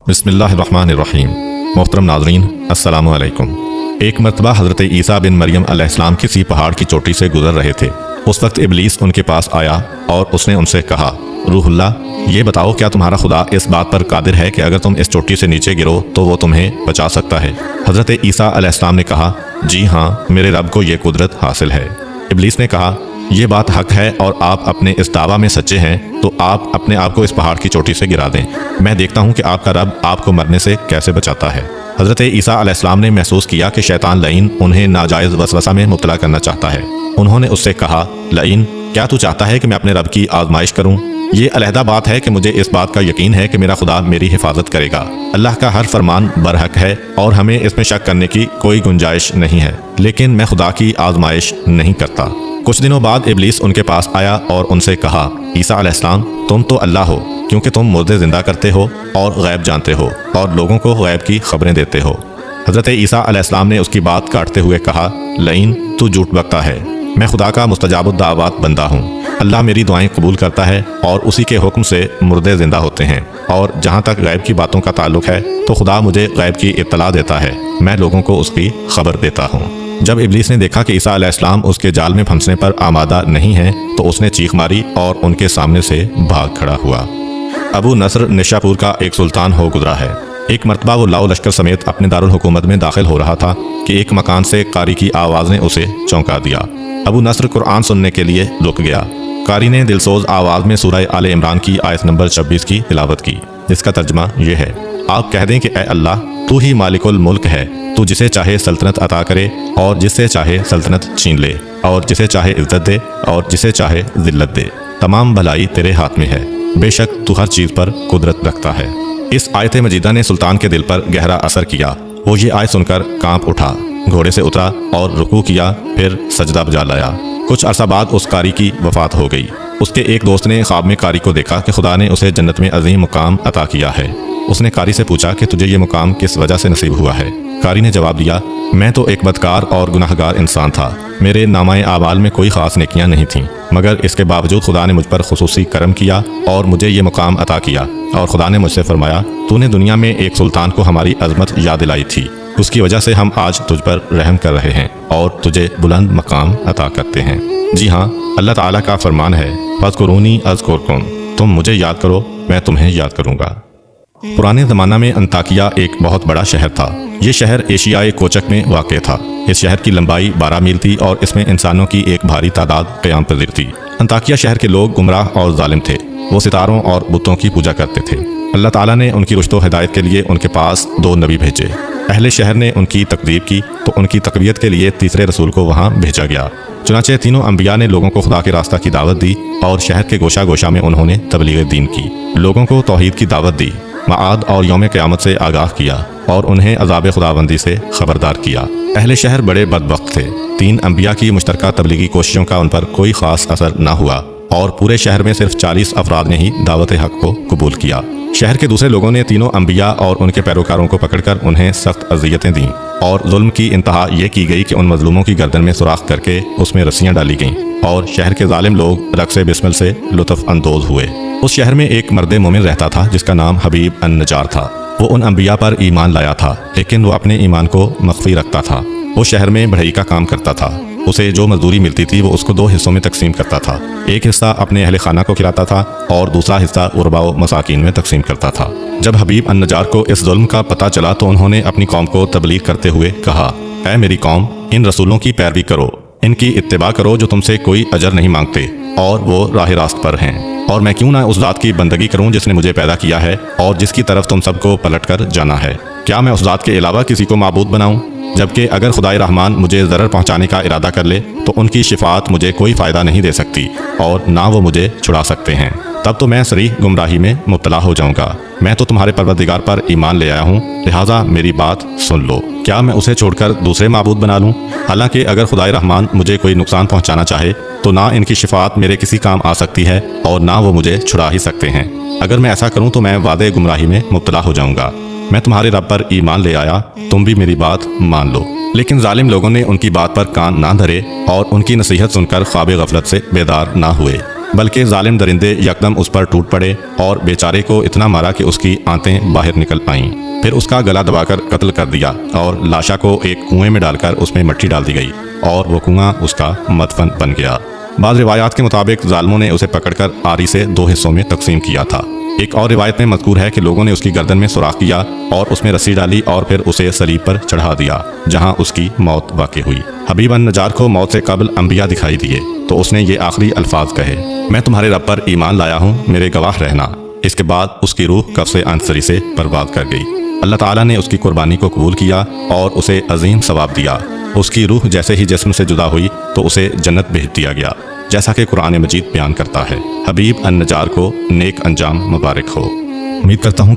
बिस्मिल्लाहिर्रहमानिर्रहीम। मोहतरम नाज़रीन, अस्सलामु अलैकुम। एक मरतबा हज़रत ईसा बिन मरियम अलैहिस्सलाम किसी पहाड़ की चोटी से गुजर रहे थे। उस वक्त इब्लीस उनके पास आया और उसने उनसे कहा, रूहुल्लाह, ये बताओ क्या तुम्हारा खुदा इस बात पर कादिर है कि अगर तुम इस चोटी से नीचे गिरो तो वो तुम्हें बचा सकता है? हज़रत ईसा अलैहिस्सलाम ने कहा, जी हाँ, मेरे रब को ये कुदरत हासिल है। इब्लीस ने कहा, ये बात हक है और आप अपने इस दावा में सच्चे हैं तो आप अपने आप को इस पहाड़ की चोटी से गिरा दें। मैं देखता हूँ कि आपका रब आपको मरने से कैसे बचाता है। हज़रत ईसा अलैहिस्सलाम ने महसूस किया कि शैतान लईन उन्हें नाजायज़ वसवसा में मुब्तला करना चाहता है। उन्होंने उससे कहा, लईन, क्या तू चाहता है कि मैं अपने रब की आजमाइश करूँ? ये अलहदा बात है कि मुझे इस बात का यकीन है कि मेरा खुदा मेरी हिफाजत करेगा। अल्लाह का हर फरमान बरहक है और हमें इसमें शक करने की कोई गुंजाइश नहीं है, लेकिन मैं खुदा की आजमाइश नहीं करता। कुछ दिनों बाद इब्लीस उनके पास आया और उनसे कहा, ईसा अलैहिस्सलाम, तुम तो अल्लाह हो क्योंकि तुम मुर्दे जिंदा करते हो और गैब जानते हो और लोगों को गैब की खबरें देते हो। हज़रत ईसा अलैहिस्सलाम ने उसकी बात काटते हुए कहा, लईन, तू झूठ बकता है। मैं खुदा का मुस्तजाबुद्दावात बंदा हूँ। अल्लाह मेरी दुआएं कबूल करता है और उसी के हुक्म से मुर्दे जिंदा होते हैं। और जहाँ तक गैब की बातों का ताल्लुक है तो खुदा मुझे गैब की इत्तला देता है, मैं लोगों को उसकी खबर देता हूँ। जब इब्लीस ने देखा कि ईसा अलैहिस्सलाम उसके जाल में फंसने पर आमादा नहीं है तो उसने चीख मारी और उनके सामने से भाग खड़ा हुआ। अबू नसर निशापुर का एक सुल्तान हो गुजरा है। एक मरतबा वो लाओ लश्कर समेत अपने दारुल हुकूमत में दाखिल हो रहा था कि एक मकान से कारी की आवाज़ ने उसे चौंका दिया। अबू नसर कुरान सुनने के लिए रुक गया। कारी ने दिलसोज आवाज़ में सूरह आले इमरान की आयत नंबर 26 की तिलावत की, जिसका तर्जमा ये है, आप कह दें कि ए अल्लाह, तू ही मालिकुल मुल्क है, तू जिसे चाहे सल्तनत अता करे और जिससे चाहे सल्तनत छीन ले, और जिसे चाहे इज्जत दे और जिसे चाहे जिल्लत दे। तमाम भलाई तेरे हाथ में है, बेशक तू हर चीज़ पर कुदरत रखता है। इस आयत मजीदा ने सुल्तान के दिल पर गहरा असर किया। वो ये आयत सुनकर कांप उठा, घोड़े से उतरा और रुकू किया, फिर सजदा बजा लाया। कुछ अरसा बाद उस कारी की वफात हो गई। उसके एक दोस्त ने ख्वाब में कारी को देखा कि खुदा ने उसे जन्नत में अजीम मुकाम अता किया है। उसने कारी से पूछा कि तुझे ये मुकाम किस वजह से नसीब हुआ है? कारी ने जवाब दिया, मैं तो एक बदकार और गुनाहगार इंसान था। मेरे नामाए आमाल में कोई ख़ास नेकियां नहीं थीं, मगर इसके बावजूद खुदा ने मुझ पर खुसूसी करम किया और मुझे ये मुकाम अता किया। और खुदा ने मुझसे फरमाया, तूने दुनिया में एक सुल्तान को हमारी अजमत याद दिलाई थी, उसकी वजह से हम आज तुझ पर रहम कर रहे हैं और तुझे बुलंद मकाम अता करते हैं। जी हाँ, अल्लाह ताला का फरमान है, फ़ज़कुरूनी अज़कुरकुम, तुम मुझे याद करो, मैं तुम्हें याद करूँगा। पुराने ज़माना में अंताकिया एक बहुत बड़ा शहर था। ये शहर एशियाई कोचक में वाक़ था। इस शहर की लंबाई 12 मील थी और इसमें इंसानों की एक भारी तादाद क़याम पज़ीर थी। अंताकिया शहर के लोग गुमराह और जालिम थे। वो सितारों और बुतों की पूजा करते थे। अल्लाह ताला ने उनकी रुश्तो हिदायत के लिए उनके पास 2 नबी भेजे। अहले शहर ने उनकी तकदीब की तो उनकी तकवियत के लिए तीसरे रसूल को वहाँ भेजा गया। चुनांचे तीनों अंबिया ने लोगों को खुदा के रास्ता की दावत दी और शहर के गोशा गोशा में उन्होंने तबलीग दीन की, लोगों को तौहीद की दावत दी, मआद और यौम क़यामत से आगाह किया और उन्हें अज़ाब खुदाबंदी से खबरदार किया। अहले शहर बड़े बदबख्त थे। 3 अंबिया की मुश्तरका तबलीगी कोशिशों का उन पर कोई ख़ास असर न हुआ और पूरे शहर में सिर्फ 40 अफराद ने ही दावत हक़ को कबूल किया। शहर के दूसरे लोगों ने तीनों अंबिया और उनके पैरोकारों को पकड़कर उन्हें सख्त अज़ियतें दीं और जुल्म की इंतहा ये की गई कि उन मजलूमों की गर्दन में सुराख करके उसमें रस्सियाँ डाली गईं और शहर के जालिम लोग रक़्स बिस्मिल से लुत्फ़ अंदोज हुए। उस शहर में एक मर्द मोमिन रहता था जिसका नाम हबीब अन-नज्जार था। वो उन अंबिया पर ईमान लाया था, लेकिन वो अपने ईमान को मख्फी रखता था। वो शहर में बढ़ई का काम करता था। उसे जो मजदूरी मिलती थी वो उसको 2 हिस्सों में तकसीम करता था। एक हिस्सा अपने अहले खाना को खिलाता था और दूसरा हिस्सा गुरबा व मसाकीन में तकसीम करता था। जब हबीब अन-नज्जार को इस जुल्म का पता चला तो उन्होंने अपनी कौम को तबलीग करते हुए कहा, ऐ मेरी कौम, इन रसूलों की पैरवी करो, इनकी इत्तिबा करो जो तुमसे कोई अजर नहीं मांगते और वो राह रास्त पर हैं। और मैं क्यों ना उस ज़ात की बंदगी करूं जिसने मुझे पैदा किया है और जिसकी तरफ तुम सबको पलट कर जाना है। क्या मैं उस ज़ात के अलावा किसी को माबूद बनाऊं? जबकि अगर खुदाए रहमान मुझे ज़रर पहुंचाने का इरादा कर ले तो उनकी शिफात मुझे कोई फ़ायदा नहीं दे सकती और ना वो मुझे छुड़ा सकते हैं। तब तो मैं सरीह गुमराही में मुब्तला हो जाऊंगा। मैं तो तुम्हारे परवरदिगार पर ईमान ले आया हूँ, लिहाजा मेरी बात सुन लो। क्या मैं उसे छोड़कर दूसरे माबूद बना लूँ? हालांकि अगर खुदाए रहमान मुझे कोई नुकसान पहुँचाना चाहे तो ना इनकी शिफात मेरे किसी काम आ सकती है और ना वो मुझे छुड़ा ही सकते हैं। अगर मैं ऐसा करूँ तो मैं वादे गुमराही में मुब्तला हो जाऊँगा। मैं तुम्हारे रब पर ईमान ले आया, तुम भी मेरी बात मान लो। लेकिन जालिम लोगों ने उनकी बात पर कान ना धरे और उनकी नसीहत सुनकर ख्वाब गफलत से बेदार ना हुए। بلکہ ظالم درندے یکدم اس پر ٹوٹ پڑے اور بیچارے کو اتنا مارا کہ اس کی آنتیں باہر نکل آئیں۔ پھر اس کا گلا دبا کر قتل کر دیا اور لاشا کو ایک کنویں میں ڈال کر اس میں مٹی ڈال دی گئی اور وہ کنواں اس کا مدفن بن گیا۔ بعض روایات کے مطابق ظالموں نے اسے پکڑ کر آری سے 2 حصوں میں تقسیم کیا تھا۔ ایک اور روایت میں مذکور ہے کہ لوگوں نے اس کی گردن میں سوراخ کیا اور اس میں رسی ڈالی اور پھر اسے صلیب پر چڑھا دیا، جہاں اس کی موت واقع ہوئی۔ حبیب النجار کو موت سے قبل انبیاء دکھائی دیے تو اس نے یہ آخری الفاظ کہے: میں تمہارے رب پر ایمان لایا ہوں، میرے گواہ رہنا۔ اس کے بعد اس کی روح قبض عنصری سے پرواز کر گئی۔ اللہ تعالیٰ نے اس کی قربانی کو قبول کیا اور اسے عظیم ثواب دیا۔ اس کی روح جیسے ہی جسم سے جدا ہوئی تو اسے جنت بھیج دیا گیا، جیسا کہ قرآن مجید بیان کرتا ہے۔ حبیب النجار کو نیک انجام مبارک ہو۔ امید کرتا ہوں